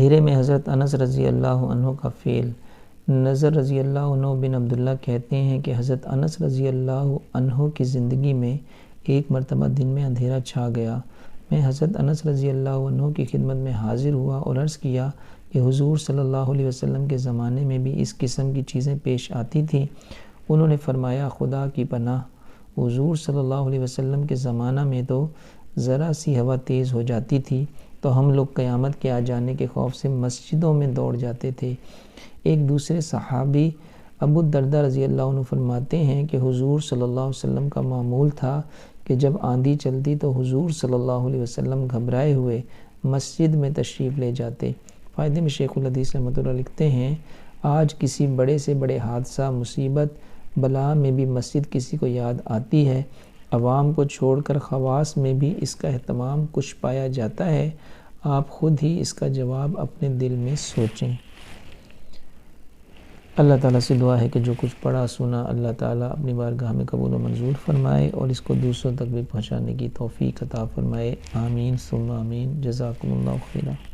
اندھیرے میں حضرت انس رضی اللہ عنہ کا فعل۔ نضر رضی اللہ عنہ بن عبداللہ کہتے ہیں کہ حضرت انس رضی اللہ عنہ کی زندگی میں ایک مرتبہ دن میں اندھیرا چھا گیا۔ میں حضرت انس رضی اللہ عنہ کی خدمت میں حاضر ہوا اور عرض کیا کہ حضور صلی اللہ علیہ وسلم کے زمانے میں بھی اس قسم کی چیزیں پیش آتی تھیں۔ انہوں نے فرمایا، خدا کی پناہ، حضور صلی اللہ علیہ وسلم کے زمانہ میں تو ذرا سی ہوا تیز ہو جاتی تھی تو ہم لوگ قیامت کے آ جانے کے خوف سے مسجدوں میں دوڑ جاتے تھے۔ ایک دوسرے صحابی ابو الدرداء رضی اللہ عنہ فرماتے ہیں کہ حضور صلی اللہ علیہ وسلم کا معمول تھا کہ جب آندھی چلتی تو حضور صلی اللہ علیہ وسلم گھبرائے ہوئے مسجد میں تشریف لے جاتے۔ فائدے میں شیخ الحدیث رحمۃ اللہ لکھتے ہیں، آج کسی بڑے سے بڑے حادثہ، مصیبت، بلا میں بھی مسجد کسی کو یاد آتی ہے۔ عوام کو چھوڑ کر خواص میں بھی اس کا اہتمام کچھ پایا جاتا ہے۔ آپ خود ہی اس کا جواب اپنے دل میں سوچیں۔ اللہ تعالیٰ سے دعا ہے کہ جو کچھ پڑھا سنا اللہ تعالیٰ اپنی بارگاہ میں قبول و منظور فرمائے اور اس کو دوسروں تک بھی پہنچانے کی توفیق عطا فرمائے۔ آمین ثم آمین۔ جزاکم اللہ خیرا۔